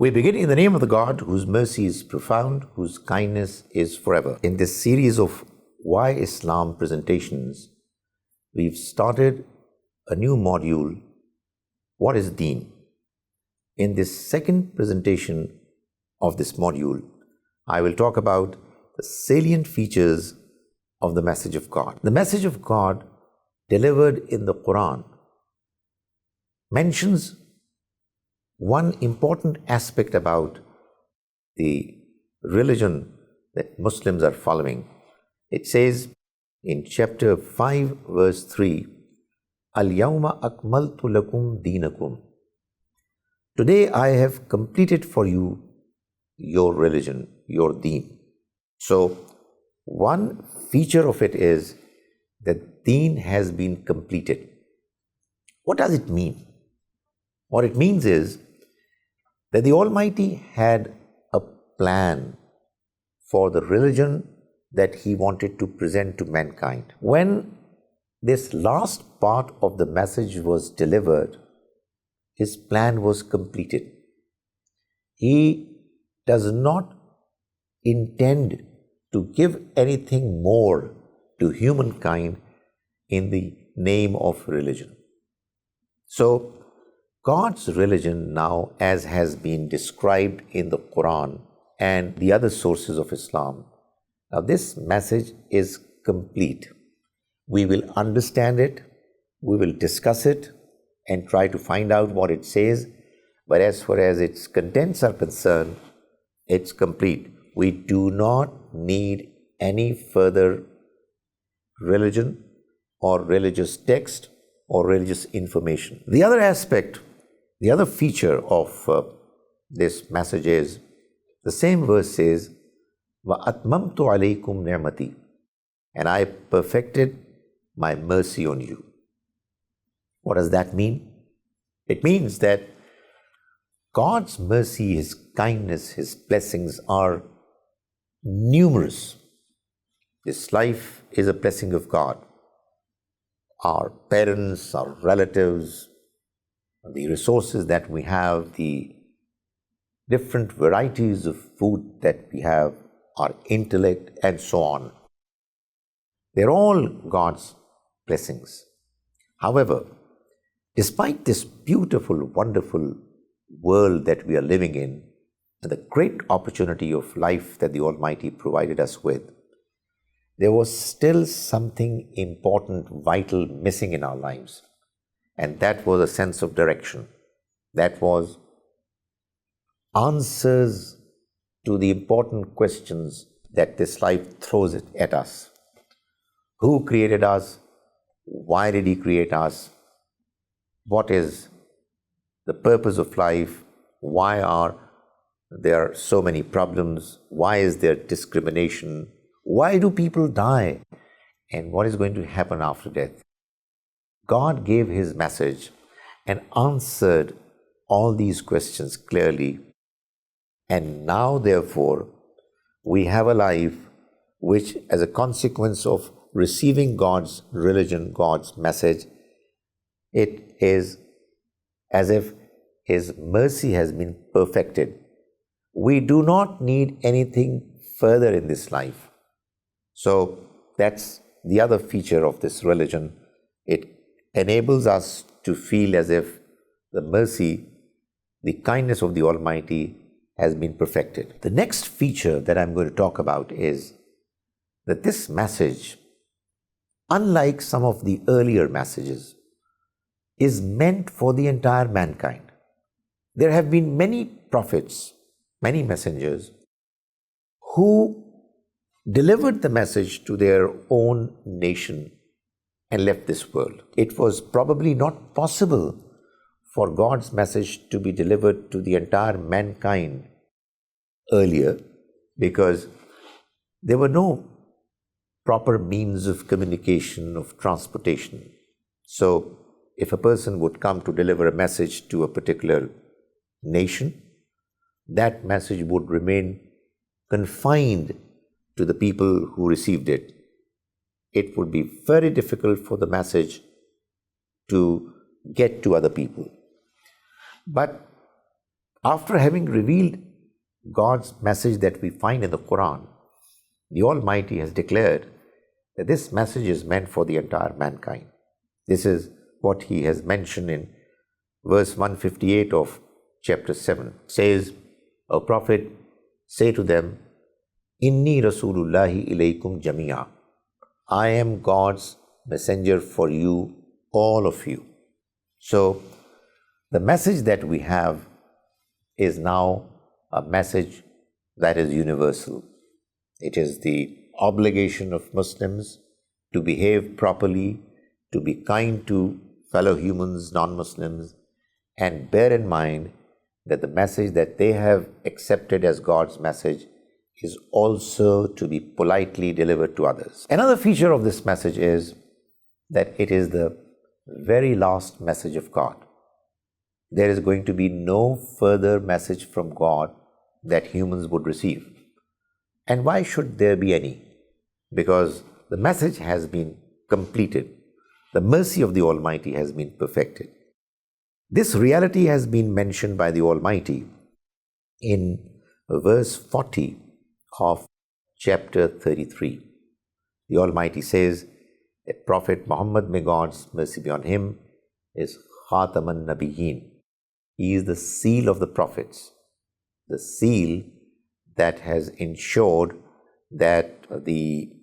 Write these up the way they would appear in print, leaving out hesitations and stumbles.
We begin in the name of the God whose mercy is profound, whose kindness is forever. In this series of Why Islam presentations, we've started a new module, What is Deen? In this second presentation of this module, I will talk about the salient features of the message of God. The message of God delivered in the Quran mentions one important aspect about the religion that Muslims are following. It says in chapter 5 verse 3, Al-Yawma akmaltu lakum deenakum. Today I have completed for you your religion, your deen. So one feature of it is that deen has been completed. What does it mean? What it means is that the Almighty had a plan for the religion that He wanted to present to mankind. When this last part of the message was delivered, His plan was completed. He does not intend to give anything more to humankind in the name of religion. So, God's religion now, as has been described in the Quran and the other sources of Islam, now this message is complete. We will understand it, we will discuss it and try to find out what it says, but as far as its contents are concerned, it's complete. We do not need any further religion or religious text or religious information. The other aspect, the other feature of this message is, the same verse says, وَأَتْمَمْتُ عَلَيْكُمْ نِعْمَتِي, and I perfected my mercy on you. What does that mean? It means that God's mercy, His kindness, His blessings are numerous. This life is a blessing of God. Our parents, our relatives, the resources that we have, the different varieties of food that we have, our intellect, and so on. They're all God's blessings. However, despite this beautiful, wonderful world that we are living in, and the great opportunity of life that the Almighty provided us with, there was still something important, vital, missing in our lives. And that was a sense of direction. That was answers to the important questions that this life throws at us. Who created us? Why did He create us? What is the purpose of life? Why are there so many problems? Why is there discrimination? Why do people die? And what is going to happen after death? God gave His message and answered all these questions clearly. And now, therefore, we have a life which, as a consequence of receiving God's religion, God's message, it is as if His mercy has been perfected. We do not need anything further in this life. So that's the other feature of this religion. It enables us to feel as if the mercy, the kindness of the Almighty has been perfected. The next feature that I'm going to talk about is that this message, unlike some of the earlier messages, is meant for the entire mankind. There have been many prophets, many messengers, who delivered the message to their own nation and left this world. It was probably not possible for God's message to be delivered to the entire mankind earlier because there were no proper means of communication, of transportation. So if a person would come to deliver a message to a particular nation, that message would remain confined to the people who received it. It would be very difficult for the message to get to other people. But After having revealed God's message that we find in the Quran, the Almighty has declared that this message is meant for the entire mankind. This is what He has mentioned in verse 158 of chapter 7. It says, O Prophet, say to them, Inni Rasulullahi ilaykum jamia. I am God's messenger for you, all of you. So, the message that we have is now a message that is universal. It is the obligation of Muslims to behave properly, to be kind to fellow humans, non-Muslims, and bear in mind that the message that they have accepted as God's message is also to be politely delivered to others. Another feature of this message is that it is the very last message of God. There is going to be no further message from God that humans would receive. And why should there be any? Because the message has been completed. The mercy of the Almighty has been perfected. This reality has been mentioned by the Almighty in verse 40 of chapter 33. The Almighty says that Prophet Muhammad, may God's mercy be on him, is Khataman Nabiyyin. He is the seal of the prophets, the seal that has ensured that the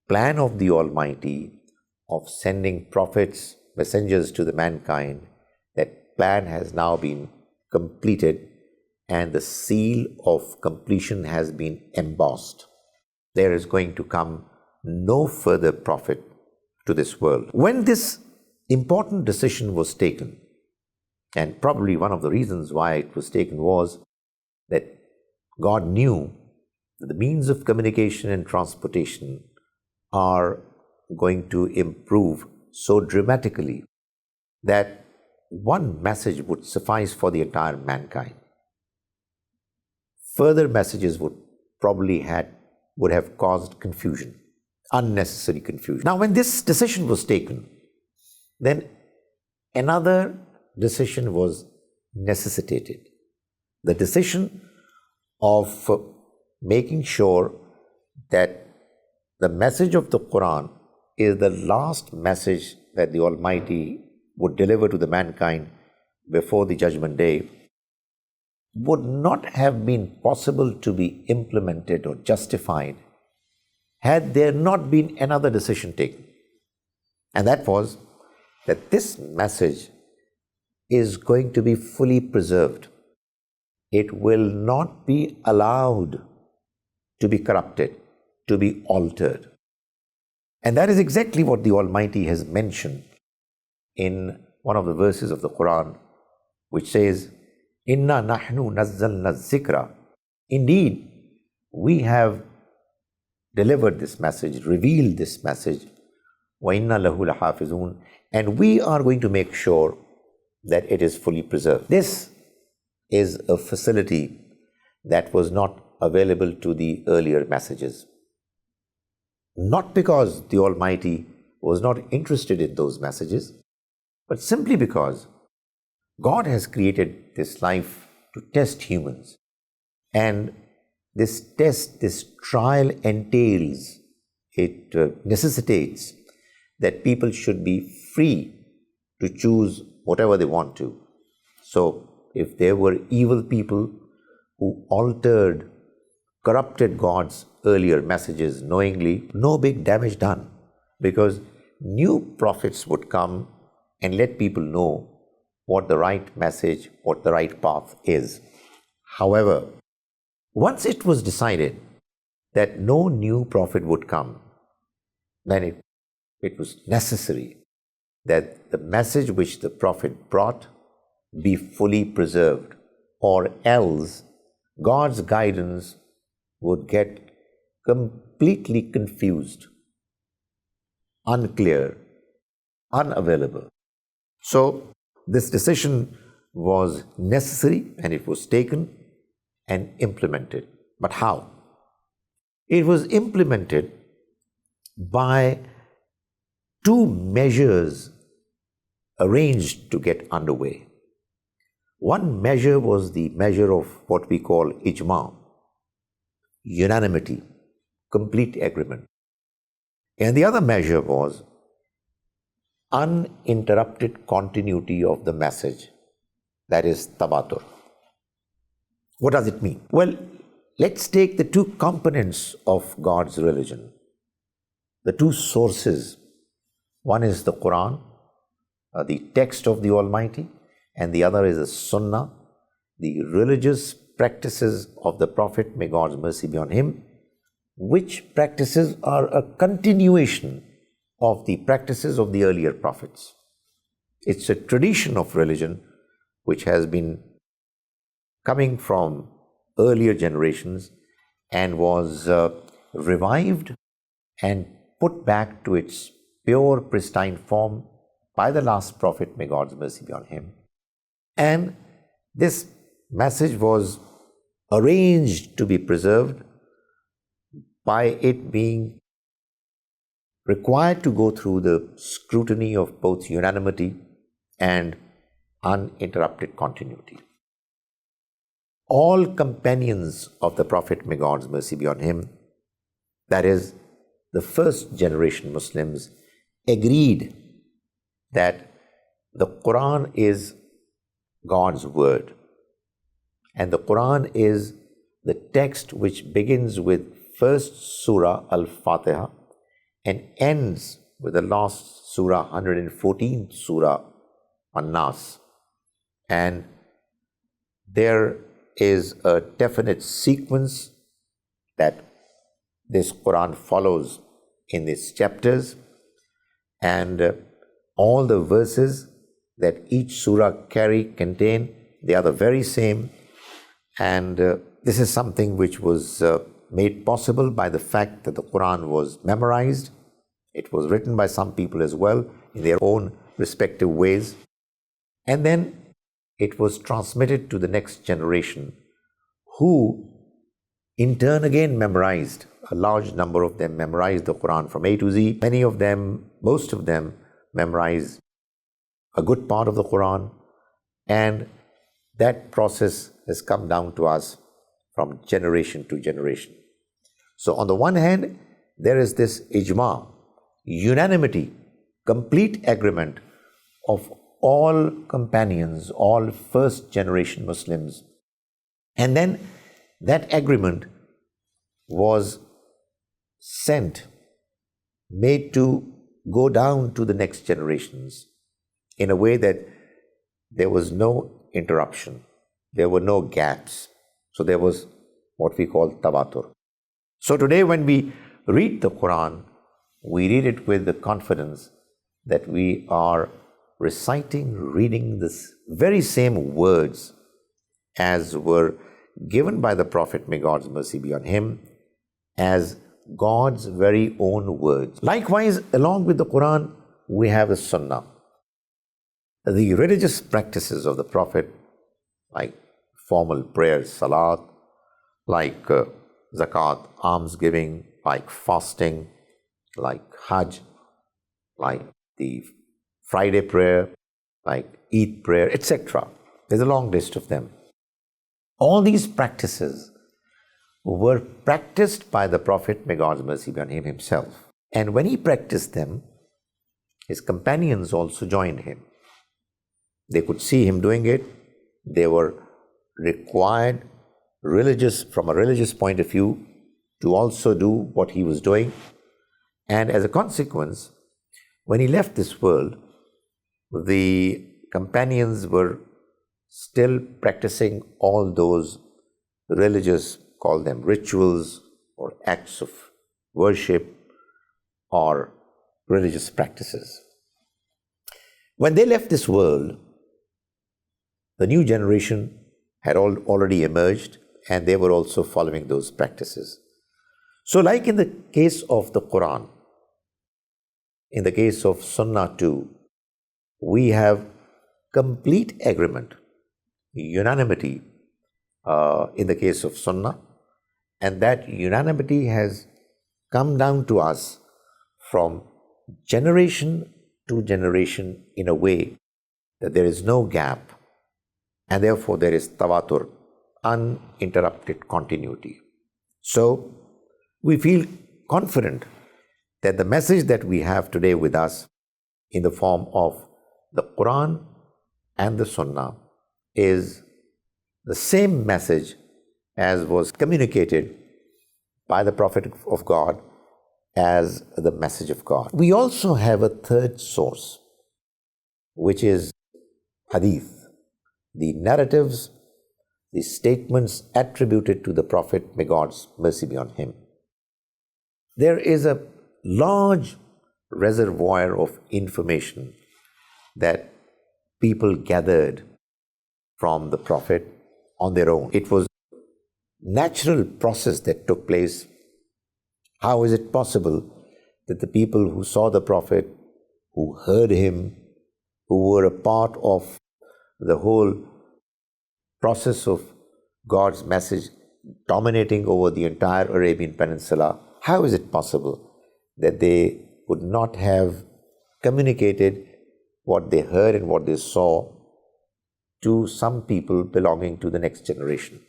plan of the Almighty of sending prophets, messengers to the mankind, that plan has now been completed and the seal of completion has been embossed. There is going to come no further prophet to this world. When this important decision was taken, and probably one of the reasons why it was taken was that God knew that the means of communication and transportation are going to improve so dramatically that one message would suffice for the entire mankind. Further messages would have caused confusion, unnecessary confusion. Now, when this decision was taken, then another decision was necessitated. The decision of making sure that the message of the Quran is the last message that the Almighty would deliver to the mankind before the Judgment Day would not have been possible to be implemented or justified had there not been another decision taken. And that was that this message is going to be fully preserved. It will not be allowed to be corrupted, to be altered. And that is exactly what the Almighty has mentioned in one of the verses of the Quran, which says, Inna nahnu nazzalna zikra. Indeed, we have delivered this message, revealed this message, wa inna lahu lahafizun, and we are going to make sure that it is fully preserved. This is a facility that was not available to the earlier messages. Not because the Almighty was not interested in those messages, but simply because God has created this life to test humans. And this test, this trial entails, it necessitates that people should be free to choose whatever they want to. So, if there were evil people who altered, corrupted God's earlier messages knowingly, no big damage done, because new prophets would come and let people know what the right message, what the right path is. However, once it was decided that no new prophet would come, then it was necessary that the message which the prophet brought be fully preserved, or else God's guidance would get completely confused, unclear, unavailable. So, this decision was necessary and it was taken and implemented. But how? It was implemented by two measures arranged to get underway. One measure was the measure of what we call ijma, unanimity, complete agreement. And the other measure was uninterrupted continuity of the message, that is tabatur. What does it mean? Well, let's take the two components of God's religion, the two sources. One is the Quran, the text of the Almighty, and the other is the Sunnah, the religious practices of the Prophet, may God's mercy be on him, which practices are a continuation of the practices of the earlier prophets. It's a tradition of religion which has been coming from earlier generations and was revived and put back to its pure, pristine form by the last prophet, may God's mercy be on him. And this message was arranged to be preserved by it being required to go through the scrutiny of both unanimity and uninterrupted continuity. All companions of the Prophet, may God's mercy be on him, that is, the first generation Muslims, agreed that the Quran is God's word. And the Quran is the text which begins with first Surah Al-Fatiha and ends with the last Surah, 114th Surah An-Nas. And there is a definite sequence that this Quran follows in its chapters, and all the verses that each surah contain, they are the very same. And this is something which was made possible by the fact that the Quran was memorized. It was written by some people as well in their own respective ways. And then it was transmitted to the next generation, who in turn again memorized. A large number of them memorized the Quran from A to Z. Many of them, most of them, memorized a good part of the Quran. And that process has come down to us from generation to generation. So on the one hand, there is this ijma, unanimity, complete agreement of all companions, all first generation Muslims. And then that agreement was made to go down to the next generations in a way that there was no interruption, there were no gaps. So there was what we call tabatur. So today when we read the Quran, we read it with the confidence that we are reading this very same words as were given by the Prophet, may God's mercy be on him, as God's very own words. Likewise, along with the Quran, we have the Sunnah. The religious practices of the Prophet, like formal prayers, salat, like zakat, almsgiving, like fasting, like hajj, like the Friday prayer, like Eid prayer, etc. There's a long list of them. All these practices were practiced by the Prophet, may God's mercy be on him, himself. And when he practiced them, his companions also joined him. They could see him doing it. They were required from a religious point of view to also do what he was doing. And as a consequence, when he left this world, the companions were still practicing all those religious, call them rituals or acts of worship or religious practices. When they left this world, the new generation had already emerged, and they were also following those practices. So like in the case of the Quran, in the case of Sunnah too, we have complete agreement, unanimity in the case of Sunnah, and that unanimity has come down to us from generation to generation in a way that there is no gap, and therefore there is tawatur, uninterrupted continuity. So we feel confident that the message that we have today with us in the form of the Quran and the Sunnah is the same message as was communicated by the Prophet of God as the message of God. We also have a third source, which is Hadith, the narratives, the statements attributed to the Prophet, may God's mercy be on him. There is a large reservoir of information that people gathered from the Prophet on their own. It was a natural process that took place. How is it possible that the people who saw the Prophet, who heard him, who were a part of the whole process of God's message dominating over the entire Arabian Peninsula, how is it possible that they would not have communicated what they heard and what they saw to some people belonging to the next generation?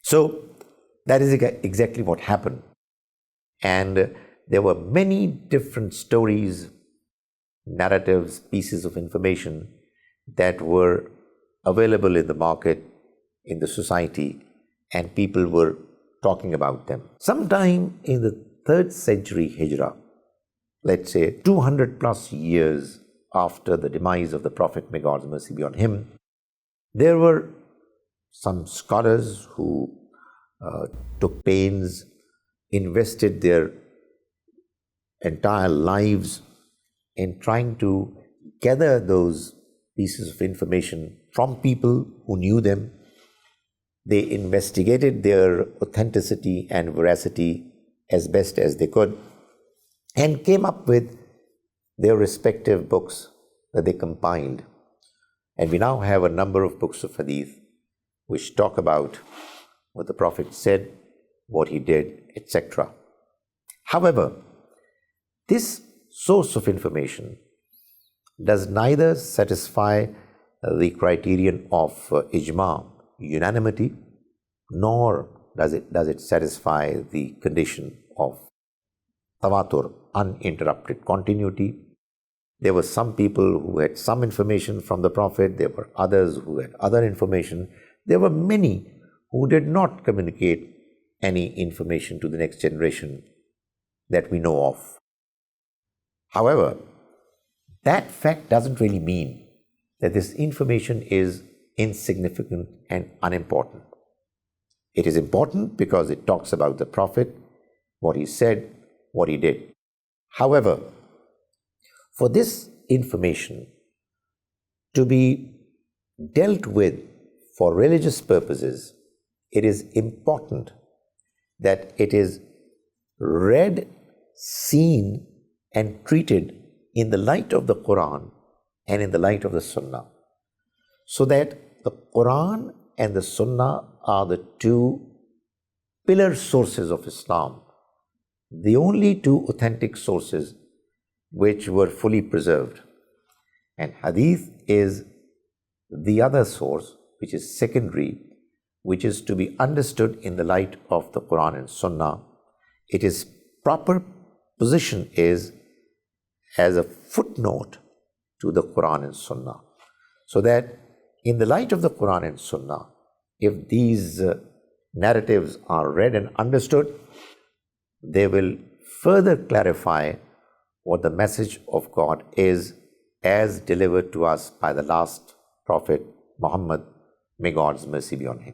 So that is exactly what happened. And there were many different stories, narratives, pieces of information that were available in the market, in the society, and people were talking about them. Sometime in the 3rd century Hijrah, let's say 200 plus years after the demise of the Prophet, may God's mercy be on him, there were some scholars who took pains, invested their entire lives in trying to gather those pieces of information from people who knew them. They investigated their authenticity and veracity as best as they could and came up with their respective books that they compiled. And we now have a number of books of Hadith which talk about what the Prophet said, what he did, etc. However, this source of information does neither satisfy the criterion of ijma, unanimity, nor does it satisfy the condition of tawatur, uninterrupted continuity. There were some people who had some information from the Prophet, there were others who had other information, there were many who did not communicate any information to the next generation that we know of. However, that fact doesn't really mean that this information is insignificant and unimportant. It is important because it talks about the Prophet, what he said, what he did. However, for this information to be dealt with for religious purposes, it is important that it is read, seen, and treated in the light of the Quran and in the light of the Sunnah, so that the Quran and the Sunnah are the two pillar sources of Islam, the only two authentic sources which were fully preserved. And Hadith is the other source, which is secondary, which is to be understood in the light of the Quran and Sunnah. Its proper position is as a footnote to the Quran and Sunnah, so that in the light of the Quran and Sunnah, if these narratives are read and understood, they will further clarify what the message of God is as delivered to us by the last Prophet Muhammad, may God's mercy be on him.